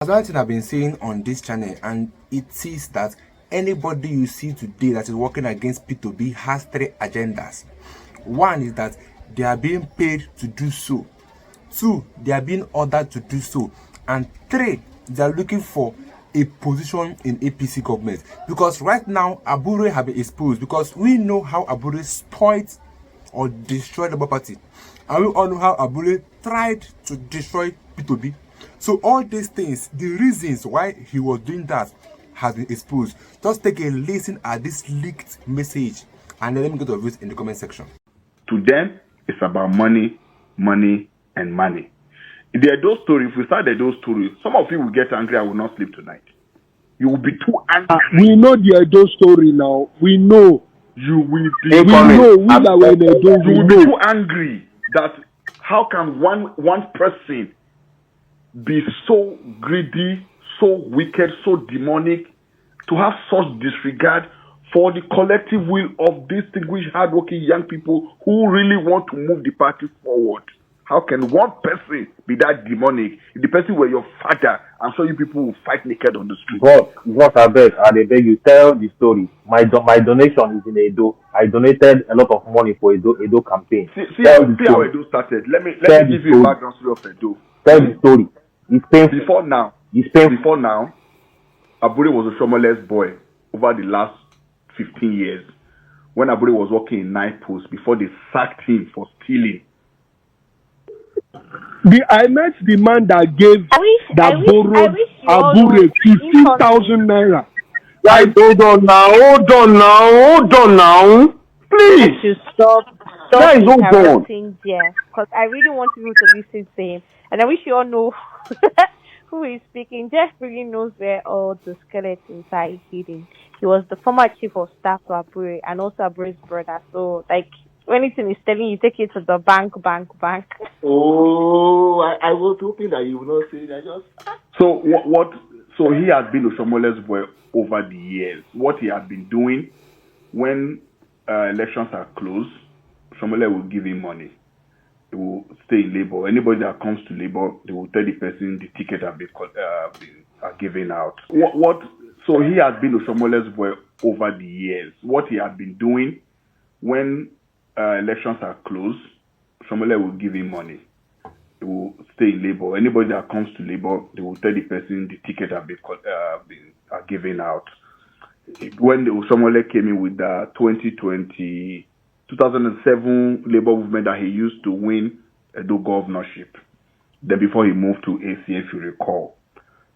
As one thing I've been saying on this channel, and it is that anybody you see today that is working against P2B has three agendas. One is that they are being paid to do so. Two, they are being ordered to do so. And three, they are looking for a position in APC government. Because right now, Abure have been exposed. Because we know how Abure spoiled or destroyed the property. And we all know how Abure tried to destroy P2B. So all these things, the reasons why he was doing that has been exposed. Just take a listen at this leaked message and then let me get your views in the comment section. To them, it's about money, money, and money. The Edo story, if we start the Edo story, some of you will get angry and will not sleep tonight. You will be too angry. We know the Edo story now. We know. You will be. We know. We that were in Edo. You will be too angry that how can one person be so greedy, so wicked, so demonic, to have such disregard for the collective will of distinguished, hardworking young people who really want to move the party forward. How can one person be that demonic? If the person were your father, I'm sure you people will fight naked on the street. God, I beg you, tell the story. My donation is in Edo. I donated a lot of money for Edo campaign. See how Edo started. Let me give you a background story of Edo. Tell the story. It's painful. Before now, Abure was a Shomoles boy over the last 15 years. When Abure was working in night post before they sacked him for stealing. I met the man that gave borrowed Abure 15,000 naira. Like, hold on now. Please. To stop interrupting there, because I really want people to listen to him, and I wish you all know who is speaking. Jeff really knows where all the skeletons are hidden. He was the former chief of staff to Abure and also Abure's brother. So, like, anything is telling you, take it to the bank. Oh, I was hoping that you would not say that. So what? So he has been a Shomoles boy over the years. What he has been doing when elections are closed, Shomole will give him money. He will stay in labor. Anybody that comes to labor, they will tell the person the ticket are given out. So he has been a Shomoles boy over the years. What he has been doing when elections are closed, Shomole will give him money. He will stay in labor. Anybody that comes to labor, they will tell the person the ticket are given out. When Shomole came in with the 2007 labor movement that he used to win Edo governorship, then before he moved to AC, if you recall.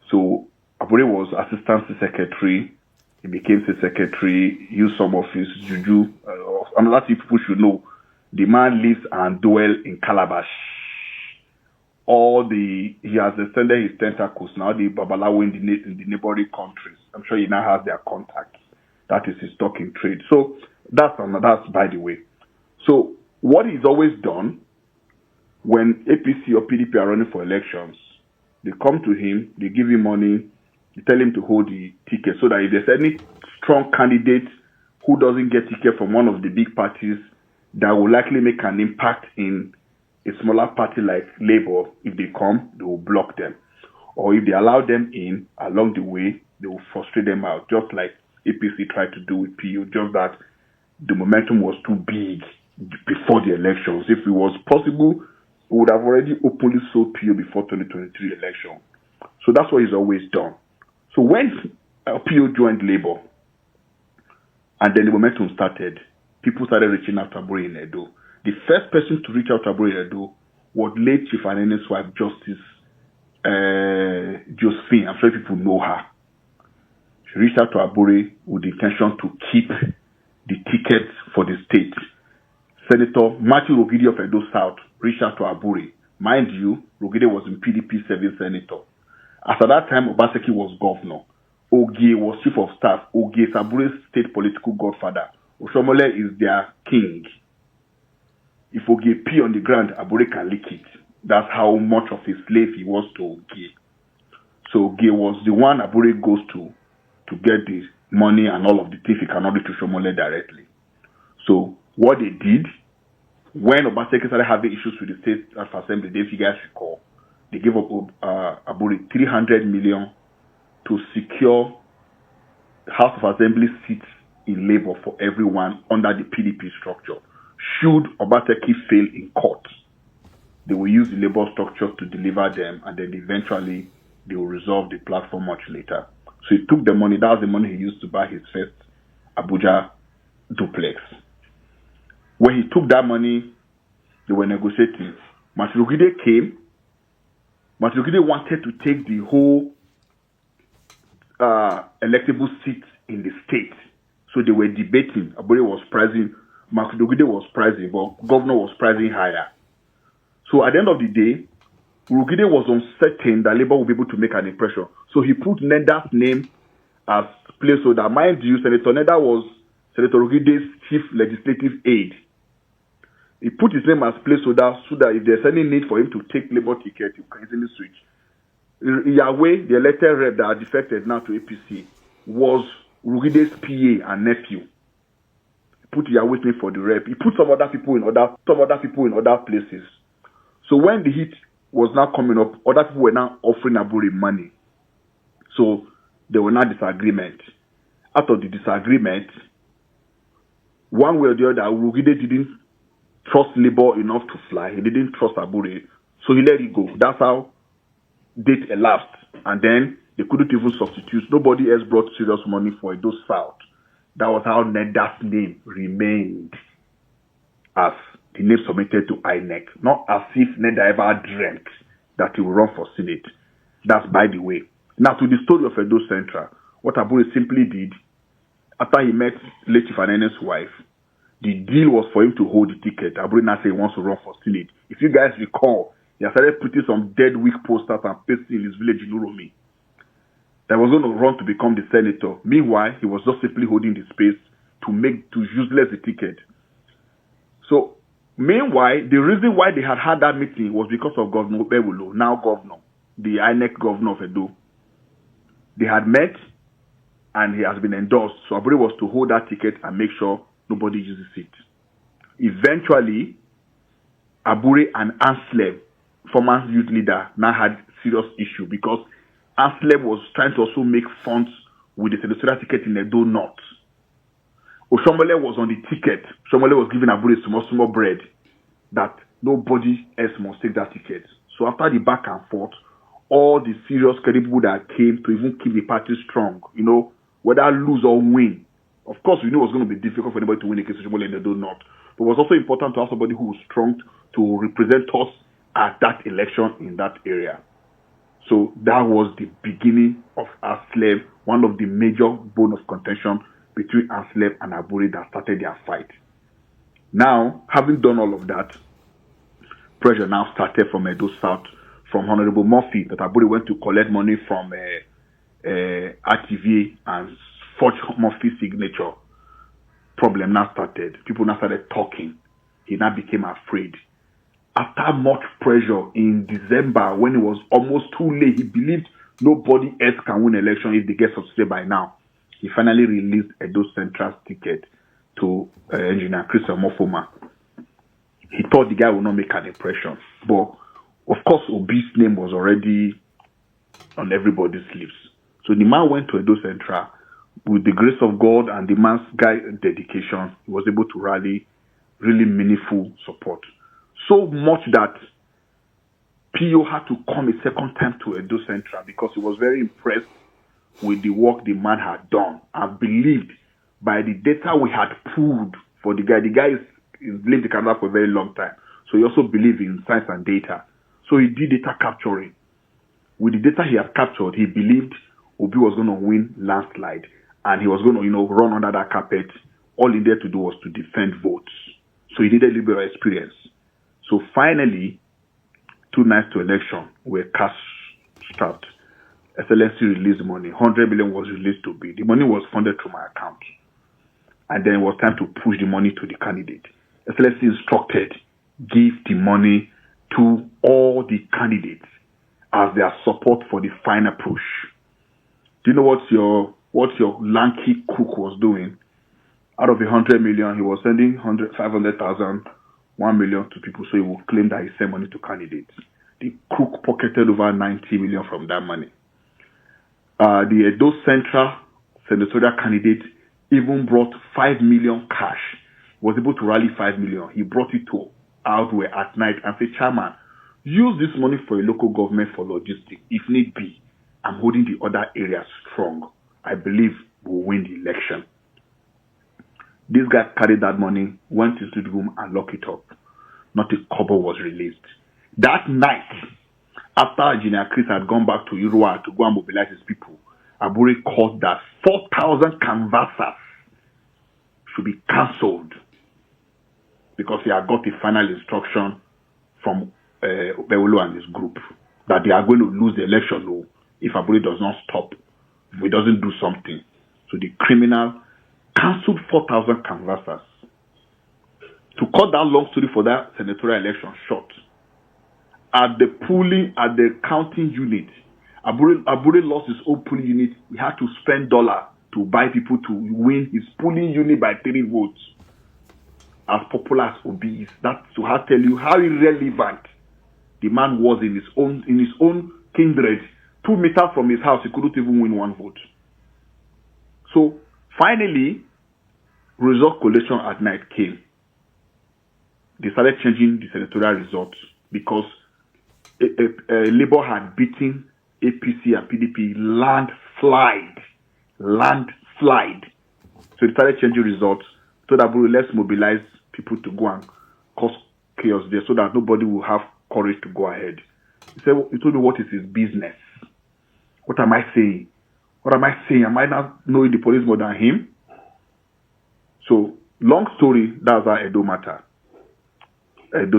So Abure was assistant secretary. He became the secretary, used some of his juju. Another thing people should know, the man lives and dwells in Calabash. He has extended his tentacles now, the Babalawo in the neighboring countries. I'm sure he now has their contacts. That is his stock in trade. So that's by the way. So what he's always done when APC or PDP are running for elections, they come to him, they give him money, they tell him to hold the ticket so that if there's any strong candidate who doesn't get ticket from one of the big parties that will likely make an impact in a smaller party like Labour, if they come, they will block them. Or if they allow them in along the way, they will frustrate them out, just like APC tried to do with PU, just that the momentum was too big before the elections. If it was possible, we would have already openly sold PU before 2023 election. So that's what he's always done. So when PU joined Labour, and then the momentum started, people started reaching out to Abure in Edo. The first person to reach out to Abure in Edo was late Chief Anene's wife, Justice Josephine. I'm sure people know her. She reached out to Abure with the intention to keep the tickets for the state. Senator Matthew Rogide of Edo South reached out to Abure. Mind you, Rogide was in PDP serving senator. As at that time, Obaseki was governor. Ogie was chief of staff. Ogie is Abure's state political godfather. Oshomole is their king. If Ogie pee on the ground, Abure can lick it. That's how much of a slave he was to Ogie. So Ogie was the one Abure goes to get the money and all of the things he cannot do to Shomole directly. So what they did, when Obaseki started having issues with the state assembly, if you guys recall, they gave up Abure 300 million to secure House of Assembly seats in Labour for everyone under the PDP structure. Should Obaseki fail in court, they will use the Labour structure to deliver them, and then eventually they will resolve the platform much later. So he took the money. That was the money he used to buy his first Abuja duplex. When he took that money, they were negotiating. Maturugide came. Maturugide wanted to take the whole electable seats in the state. So they were debating. Abure was pricing, Maturugide was pricing, but governor was pricing higher. So at the end of the day, Urugide was uncertain that Labour would be able to make an impression. So he put Neda's name as placeholder. Mind you, Senator Neda was Senator Urugide's chief legislative aide. He put his name as placeholder so that if there's any need for him to take Labour ticket, you can easily switch. Yahweh, the elected rep that are defected now to APC, was Urugide's PA and nephew. He put Yahweh's name for the rep. He put some other people in other places. So when the heat was now coming up, other people were now offering Abure money. So there were now disagreement. Out of the disagreement, one way or the other, Urugide didn't trust Labour enough to fly. He didn't trust Abure, so he let it go. That's how date elapsed. And then they couldn't even substitute. Nobody else brought serious money for Edo South. That was how Neda's name remained as the name submitted to INEC. Not as if Neda ever dreamt that he would run for Senate. That's by the way. Now to the story of Edo Central, what Abure simply did, after he met late Chief Anene's wife, the deal was for him to hold the ticket. Abure now said he wants to run for Senate. If you guys recall, he started putting some dead weak posters and pasting in his village in Uromi that was going to run to become the senator. Meanwhile, he was just simply holding the space to useless the ticket. So, meanwhile, the reason why they had that meeting was because of Governor Obewulo, now governor, the INEC governor of Edo. They had met, and he has been endorsed. So Abure was to hold that ticket and make sure nobody uses it. Eventually, Abure and Anslem, former youth leader, now had serious issue because Anslem was trying to also make funds with the senatorial ticket in Edo North. Oshombole was on the ticket. Oshombole was giving Abure small bread that nobody else must take that ticket. So after the back and forth, all the serious credible people that came to even keep the party strong, whether lose or win. Of course, we knew it was going to be difficult for anybody to win against Oshombole in Edo North. But it was also important to have somebody who was strong to represent us at that election in that area. So that was the beginning of Anslem, one of the major bone of contention between Anslem and Abure that started their fight. Now, having done all of that, pressure now started from Edo South, from Honorable Murphy, that Abure went to collect money from RTV and forge Murphy's signature. Problem now started. People now started talking. He now became afraid. After much pressure in December, when it was almost too late, he believed nobody else can win election if they get subsidy by now. He finally released Edo Central's ticket to Engineer Chris Omofoma. He thought the guy would not make an impression. But, of course, Obi's name was already on everybody's lips. So the man went to Edo Central. With the grace of God and the man's dedication, he was able to rally really meaningful support. So much that PO had to come a second time to Edo Central because he was very impressed with the work the man had done and believed by the data we had pulled for the guy. The guy is lived in Canada for a very long time. So he also believed in science and data. So he did data capturing. With the data he had captured, he believed Obi was going to win landslide. And he was going to, run under that carpet. All he needed to do was to defend votes. So he needed a little bit of experience. So finally, 2 nights to election, were cash strapped. SLNC released money. 100 million was released to be. The money was funded through my account. And then it was time to push the money to the candidate. SLNC instructed, give the money to all the candidates as their support for the final push. Do you know what your lanky cook was doing? Out of 100 million, he was sending 500,000, 1 million to people, so he would claim that he sent money to candidates. The crook pocketed over 90 million from that money. The Edo Central senatorial candidate even brought 5 million cash, was able to rally 5 million. He brought it to Abure at night and said, Chairman, use this money for a local government for logistics. If need be, I'm holding the other areas strong. I believe we'll win the election. This guy carried that money, went into the room and locked it up. Not a kobo was released. That night, after Engineer Chris had gone back to Urua to go and mobilize his people, Abure called that 4,000 canvassers should be cancelled because he had got a final instruction from Bewolo and his group that they are going to lose the election if Abure does not stop, if he doesn't do something. So the criminal cancelled 4,000 canvassers. To cut that long story for that senatorial election short, at the counting unit, Abure lost his own polling unit. He had to spend $1 to buy people to win his polling unit by 3 votes. As popular as Obi is, that to tell you how irrelevant the man was in his own kindred. 2 meters from his house, he couldn't even win 1 vote. So finally, result collation at night came. They started changing the senatorial results because Labour had beaten APC and PDP landslide. So they started changing results so that let's mobilize people to go and cause chaos there so that nobody will have courage to go ahead. He told me what is his business. What am I saying? Am I not knowing the police more than him? So, long story, that's our Edo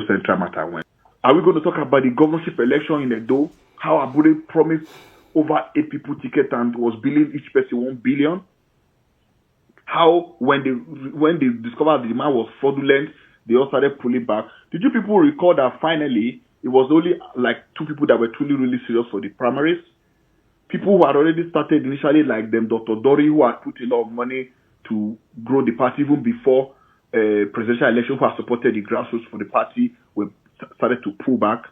Central matter went. Are we going to talk about the governorship election in Edo? How Abure promised over 8 people ticket and was billing each person 1 billion? How when they discovered the man was fraudulent, they all started pulling back. Did you people recall that finally it was only like 2 people that were truly really serious for the primaries? People who had already started initially, like them, Dr. Dori, who had put a lot of money to grow the party even before presidential election, who had supported the grassroots for the party, started to pull back.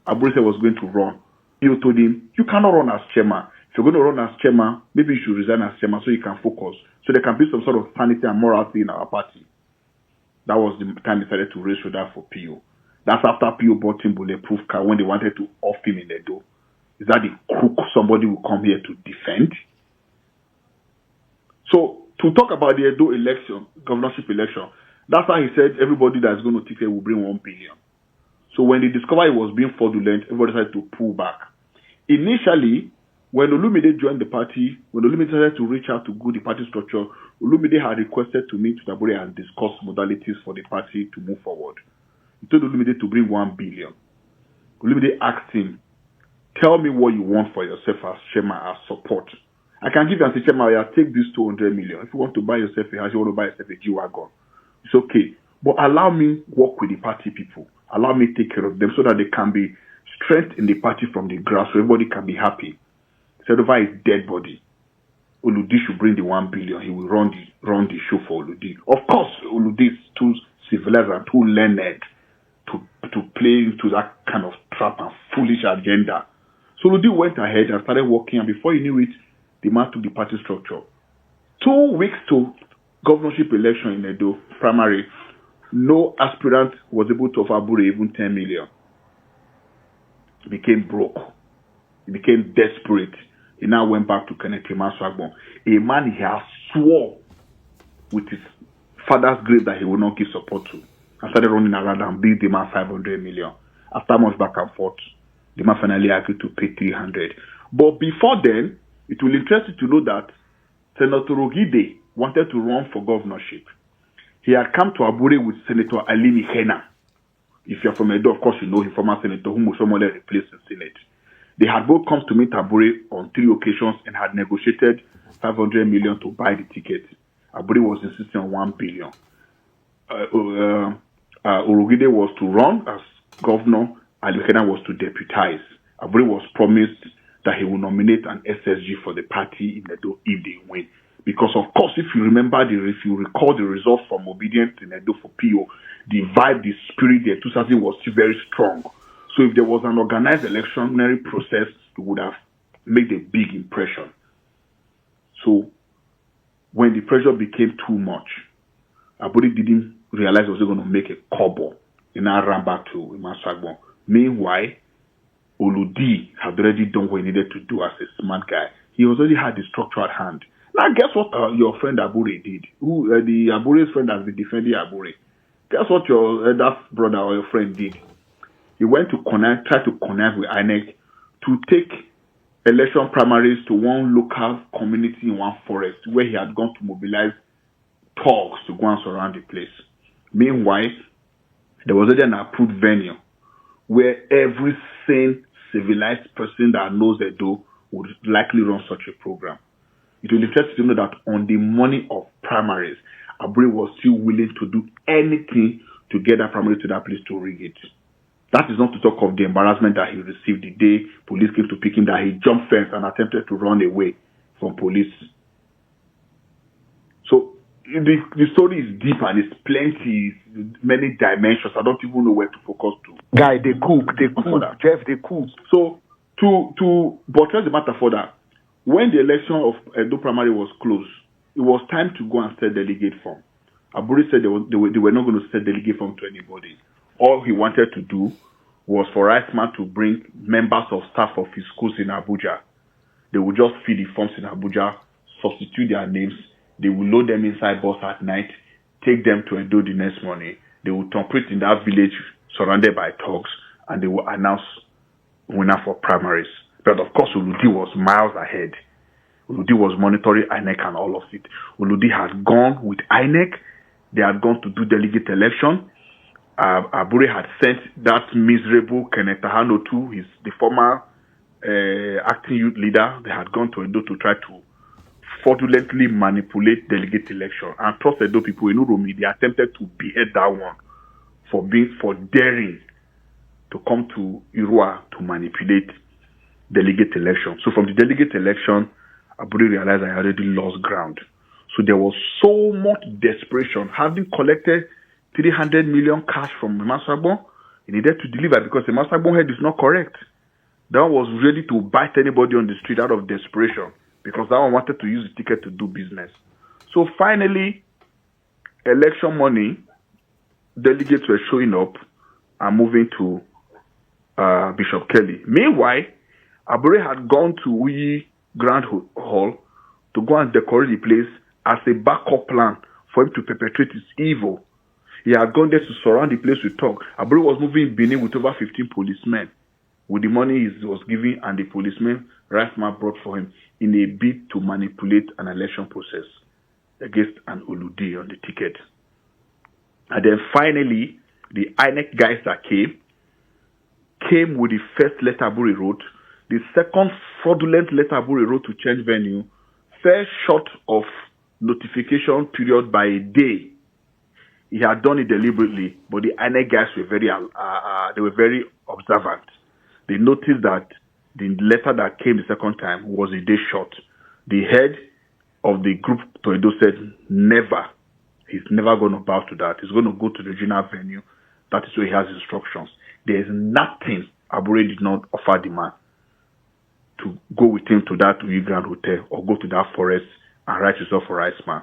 Abure said was going to run. He told him, you cannot run as chairman. If you're going to run as chairman, maybe you should resign as chairman so you can focus. So there can be some sort of sanity and morality in our party. That was the time they decided to raise shoulder for PO. That's after PO bought him bulletproof car when they wanted to off him in the door. Is that the crook somebody will come here to defend? So, to talk about the Edo election, governorship election, that's why he said everybody that's going to ticket will bring 1 billion. So when they discovered it was being fraudulent, everybody decided to pull back. Initially, when Olumide joined the party, when Olumide started to reach out to go the party structure, Olumide had requested to meet with Abure and discuss modalities for the party to move forward. He told Olumide to bring 1 billion. Olumide asked him, tell me what you want for yourself as chairman, as support. I can give you as a chairman, I'll take this 200 million. If you want to buy yourself a house, you want to buy yourself a G-Wagon, it's okay. But allow me work with the party people. Allow me take care of them so that they can be strength in the party from the grass so everybody can be happy. Instead of his dead body, Oludi should bring the 1 billion. He will run the show for Oludi. Of course, Oludi is too civilized and too learned to play into that kind of trap and foolish agenda. So Oludi went ahead and started working, and before he knew it, the man took the party structure. 2 weeks to governorship election in Edo primary, no aspirant was able to offer Abure even 10 million. He became broke. He became desperate. He now went back to Kenneth Swagbon, a man he has swore with his father's grave that he will not give support to. And started running around and bid the man 500 million. After much back and forth, the man finally agreed to pay 300. But before then, it will interest you to know that Senator Ogide wanted to run for governorship. He had come to Abure with Senator Alimi Hena. If you're from Edo, of course, you know him, former senator whom Osomole replaced in Senate. They had both come to meet Abure on 3 occasions and had negotiated 500 million to buy the ticket. Abure was insisting on 1 billion. Orogide was to run as governor, Alihena was to deputize. Abure was promised that he will nominate an SSG for the party in Edo if they win. Because of course, if you recall the results from Obedience in Edo for PO, the vibe, the spirit, the enthusiasm was still very strong. So if there was an organized electionary process, it would have made a big impression. So when the pressure became too much, Abure didn't realize he was going to make a kobo in our run back to Imasagbo. Meanwhile, Oludi had already done what he needed to do as a smart guy. He already had the structure at hand. Now, guess what your friend Abure did? The Abure's friend has been defending Abure. Guess what your that brother or your friend did? He went to try to connect with INEC to take election primaries to one local community in one forest where he had gone to mobilize thugs to go and surround the place. Meanwhile, there was already an approved venue where every sane, civilized person that knows the door would likely run such a program. It will interest you to know that on the morning of primaries, Abure was still willing to do anything to get that primary to that place to rig it. That is not to talk of the embarrassment that he received the day police came to pick him, that he jumped fence and attempted to run away from police. So the story is deep and it's plenty, many dimensions. I don't even know where to focus to. Guy, they cook, Jeff, they cook. So to buttress the matter further, when the election of Edo primary was closed, it was time to go and sell delegate form. Abure said they were not going to sell delegate form to anybody. All he wanted to do was for Iceman to bring members of staff of his schools in Abuja. They would just fill the forms in Abuja, substitute their names. They will load them inside bus at night, take them to Edo the next morning. They will operate in that village surrounded by thugs, and they will announce winner for primaries. But of course, Oludi was miles ahead. Oludi was monitoring INEC and all of it. Oludi had gone with INEC. They had gone to do delegate election. Abure had sent that miserable Kenneth Tahano to the former acting youth leader. They had gone to Edo to try to fraudulently manipulate delegate election. And trust Edo people in Uromi, they attempted to behead that one for daring to come to Irua to manipulate delegate election. So from the delegate election, Abure realized I already lost ground. So there was so much desperation. Having collected 300 million cash from Masagbo, he needed to deliver because the Masagbo head is not correct. That one was ready to bite anybody on the street out of desperation because that one wanted to use the ticket to do business. So finally, election money, delegates were showing up and moving to Bishop Kelly. Meanwhile, Abure had gone to Uyi Grand Hall to go and decorate the place as a backup plan for him to perpetrate his evil. He had gone there to surround the place with talk. Abure was moving in Benin with over 15 policemen with the money he was giving and the policemen Rasma brought for him in a bid to manipulate an election process against an Oludi on the ticket. And then finally, the INEC guys that came with the first letter Abure wrote. The second fraudulent letter Abure wrote to change venue fell short of notification period by a day. He had done it deliberately, but the INEC guys were very observant. They noticed that the letter that came the second time was a day short. The head of the group Toledo said, never. He's never going to bow to that. He's going to go to the regional venue. That is where he has instructions. There is nothing Abure did not offer the man to go with him to that Uyi Grand Hotel or go to that forest and write himself for Iceman.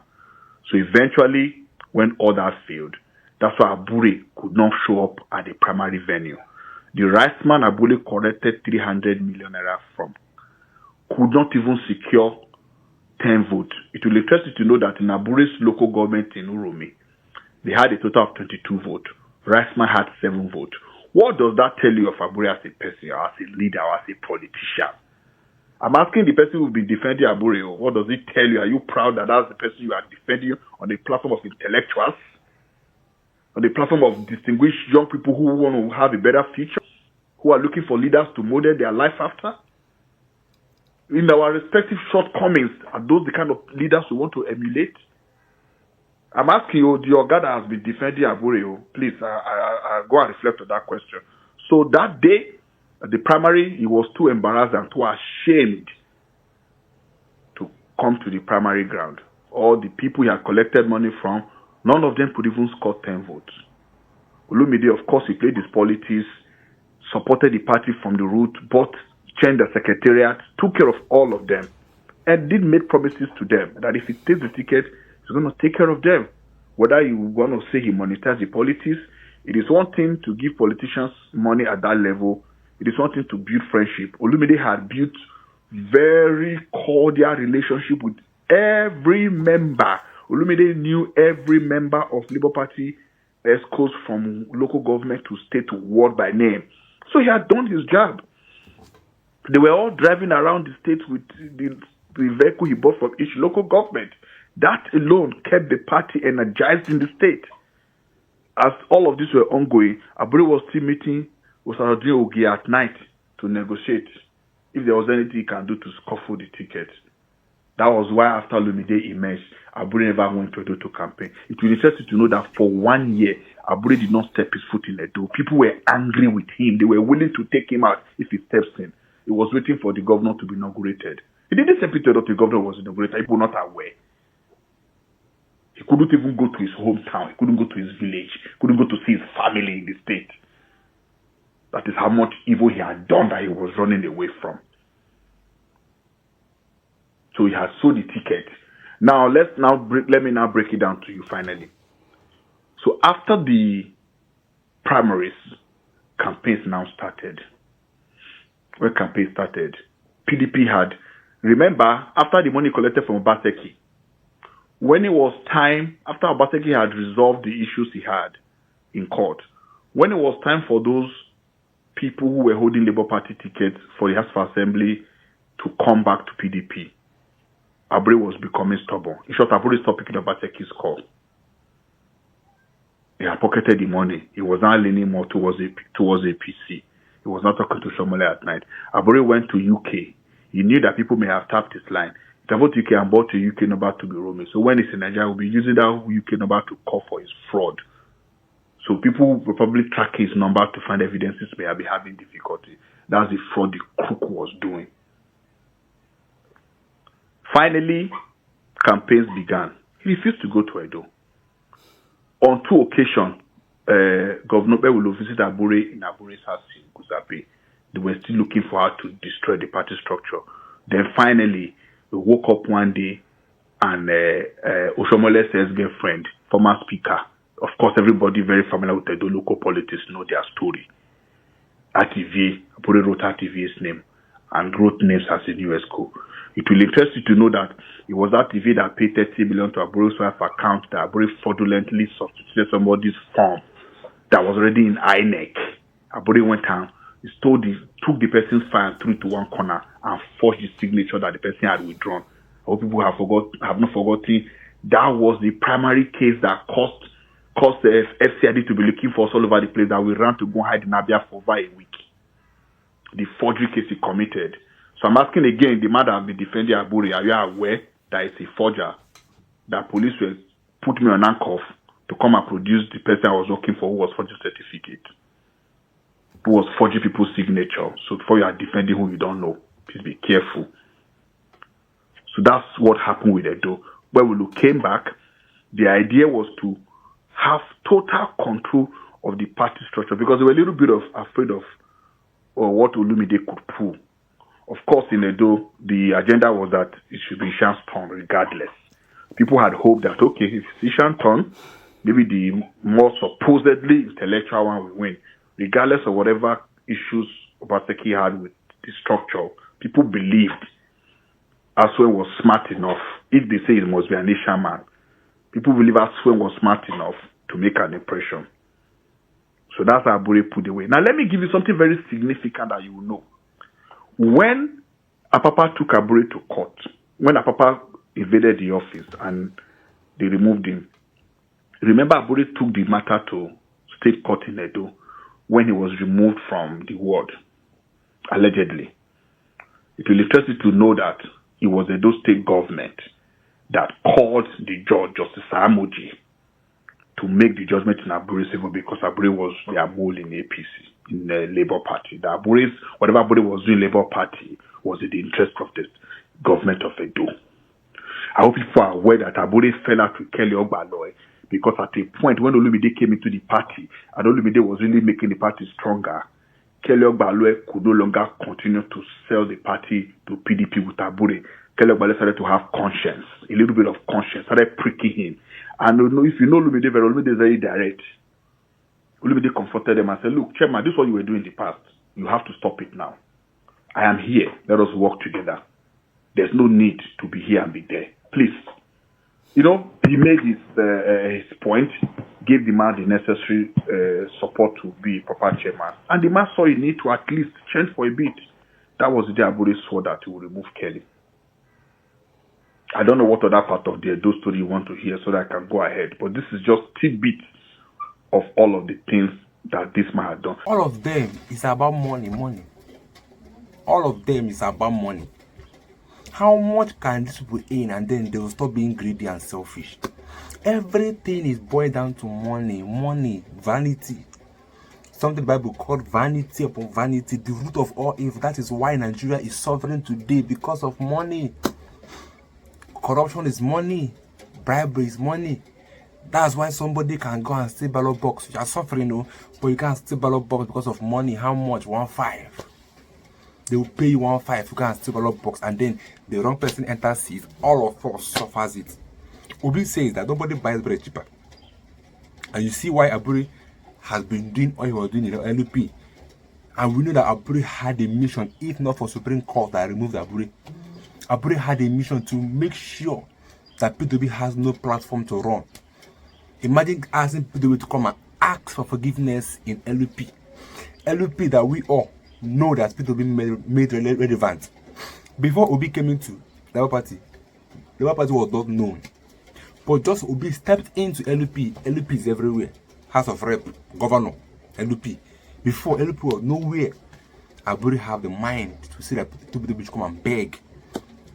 So eventually, when all that failed, that's why Abure could not show up at the primary venue. The Riceman Abure collected 300 million naira from could not even secure 10 votes. It will interest you to know that in Abure's local government in Uromi, they had a total of 22 votes. Riceman had 7 votes. What does that tell you of Abure as a person, or as a leader, or as a politician? I'm asking the person who's been defending Abure, what does it tell you? Are you proud that that's the person you are defending on the platform of intellectuals? On the platform of distinguished young people who want to have a better future? Who are looking for leaders to model their life after? In our respective shortcomings, are those the kind of leaders we want to emulate? I'm asking you, your guy that has been defending Abure, please, I go and reflect on that question. So that day, at the primary, he was too embarrassed and too ashamed to come to the primary ground. All the people he had collected money from, none of them could even score 10 votes. Olumide, of course, he played his politics, supported the party from the root, bought, changed the secretariat, took care of all of them, and did make promises to them that if he takes the ticket, he's going to take care of them. Whether you want to say he monitors the politics, it is one thing to give politicians money at that level. It is one thing to build friendship. Olumide had built very cordial relationship with every member. Olumide knew every member of Labour Party ESCOs from local government to state to ward by name. So he had done his job. They were all driving around the state with the vehicle he bought from each local government. That alone kept the party energized in the state. As all of this were ongoing, Abure was still meeting with Osadun Ogi at night to negotiate if there was anything he can do to scuffle the ticket. That was why after Olumide emerged, Abure never went to Edo to campaign. It will interest you to know that for 1 year, Abure did not step his foot in Edo. People were angry with him. They were willing to take him out if he steps in. He was waiting for the governor to be inaugurated. He didn't step into Edo till the governor was inaugurated. People were not aware. He couldn't even go to his hometown. He couldn't go to his village. He couldn't go to see his family in the state. That is how much evil he had done that he was running away from. So he has sold the ticket. Now let me now break it down to you finally. So after the primaries, campaigns now started. When campaign started, PDP had, remember, after the money collected from Obaseki, when it was time, after Obaseki had resolved the issues he had in court, when it was time for those people who were holding Labour Party tickets for the House of Assembly to come back to PDP, Abure was becoming stubborn. In short, Abure stopped picking up Obaseki's call. He had pocketed the money. He was now leaning more towards APC. He was not talking to Shomole at night. Abure went to UK. He knew that people may have tapped his line. He bought UK and bought a UK number to be roaming. So when he's in Nigeria, he'll be using that UK number to call for his fraud. So people will probably track his number to find evidences may be having difficulty. That's the fraud the crook was doing. Finally, campaigns began. He refused to go to Edo. On 2 occasions, Governor Obi will visit Abure in Abure's house in Guzape. They were still looking for her to destroy the party structure. Then finally, we woke up one day and Oshomole's ex-girlfriend, former speaker, of course, everybody very familiar with Edo local politics know their story. RTV, Abure wrote RTV's name and wrote names as a new ESCO. It will interest you to know that it was RTV that paid 30 million to Abure's wife account that Abure fraudulently substituted somebody's form that was already in INEC. Abure went down, he took the person's file and threw it to one corner and forged the signature that the person had withdrawn. I hope people have not forgotten that was the primary case that caused the FCID to be looking for us all over the place, that we ran to go hide in Abia for over a week. The forgery case he committed. So I'm asking again, the man that has been defending Abure, are you aware that it's a forger? That police will put me on handcuff to come and produce the person I was working for who was forging certificate, who was forging people's signature. So before you are defending who you don't know, please be careful. So that's what happened with Edo. When we came back, the idea was to have total control of the party structure because they were a little bit afraid of what Olumide could pull. Of course, in Edo, the agenda was that it should be Ishan's turn regardless. People had hoped that, okay, if it's Ishan's turn, maybe the more supposedly intellectual one will win. Regardless of whatever issues Obaseki had with the structure, people believed Aswen was smart enough. If they say it must be an Ishan man, people believe Aswen was smart enough to make an impression. So that's how Abure put away. Now let me give you something very significant that you will know. When Apapa took Abure to court, when Apapa invaded the office and they removed him, remember Abure took the matter to state court in Edo when he was removed from the ward, allegedly. It will interest you to know that it was Edo state government that called the judge, Justice Amoji, to make the judgment in Abure's favor because Abure was their mole in APC, in the Labour Party. Whatever Abure was doing Labour Party was in the interest of the government of Edo. I hope people are aware that Abure fell out with Kelly Ogbaloy because at a point when Olumide came into the party and Olumide was really making the party stronger, Kelly Ogbalue could no longer continue to sell the party to PDP with Abure. Kelly Ogbalue started to have conscience, a little bit of conscience, started pricking him. And if you know Olumide is very direct. Olumide comforted them and said, look, Chairman, this is what you were doing in the past. You have to stop it now. I am here. Let us work together. There's no need to be here and be there. Please. You know, he made his point, gave the man the necessary support to be a proper chairman. And the man saw a need to at least change for a bit. That was the day Abure swore that he would remove Kelly. I don't know what other part of the Edo story you want to hear so that I can go ahead. But this is just tidbits of all of the things that this man had done. All of them is about money. All of them is about money. How much can these people earn and then they will stop being greedy and selfish? Everything is boiled down to money, vanity. Something the Bible called vanity upon vanity, the root of all evil. That is why Nigeria is suffering today, because of money. Corruption is money. Bribery is money. That's why somebody can go and steal ballot box. You are suffering, but you can't steal ballot box because of money. How much? 1.5. They will pay you 1.5. You can't steal ballot box, and then the wrong person enters seat. All of us suffers it. Obi says that nobody buys bread cheaper, and you see why Abure has been doing what he was doing in the LP. And we know that Abure had a mission, if not for Supreme Court that removed Abure. Abure had a mission to make sure that P2B has no platform to run. Imagine asking P2B to come and ask for forgiveness in LP. LP that we all know that P2B made relevant. Before Obi came into Labour Party was not known. But just Obi stepped into LP. LP is everywhere. House of Rep, Governor, LP. Before LP was nowhere. Abure have the mind to see that P2B come and beg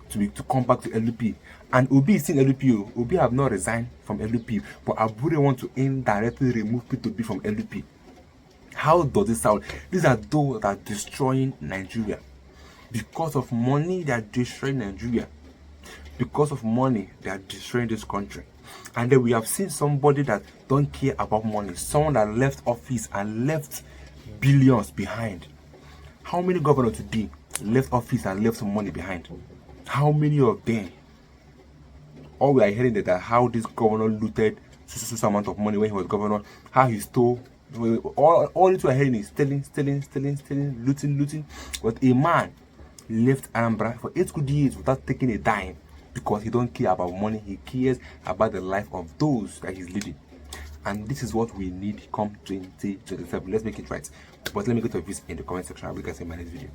to come back to LP. And Obi is in LP. Obi have not resigned from LP, but Abure want to indirectly remove P2B from LP. How does this sound? These are those that are destroying Nigeria. Because of money, they are destroying Nigeria. Because of money, they are destroying this country. And then we have seen somebody that don't care about money. Someone that left office and left billions behind. How many governors today left office and left some money behind? How many of them? All we are hearing is that how this governor looted some amount of money when he was governor, how he stole. All it we are hearing is stealing, looting. But a man left Anambra for 8 good years without taking a dime, because he don't care about money. He cares about the life of those that he's leading. And this is what we need come 2027. Let's make it right. But let me go to this in the comment section. I will get in my next video.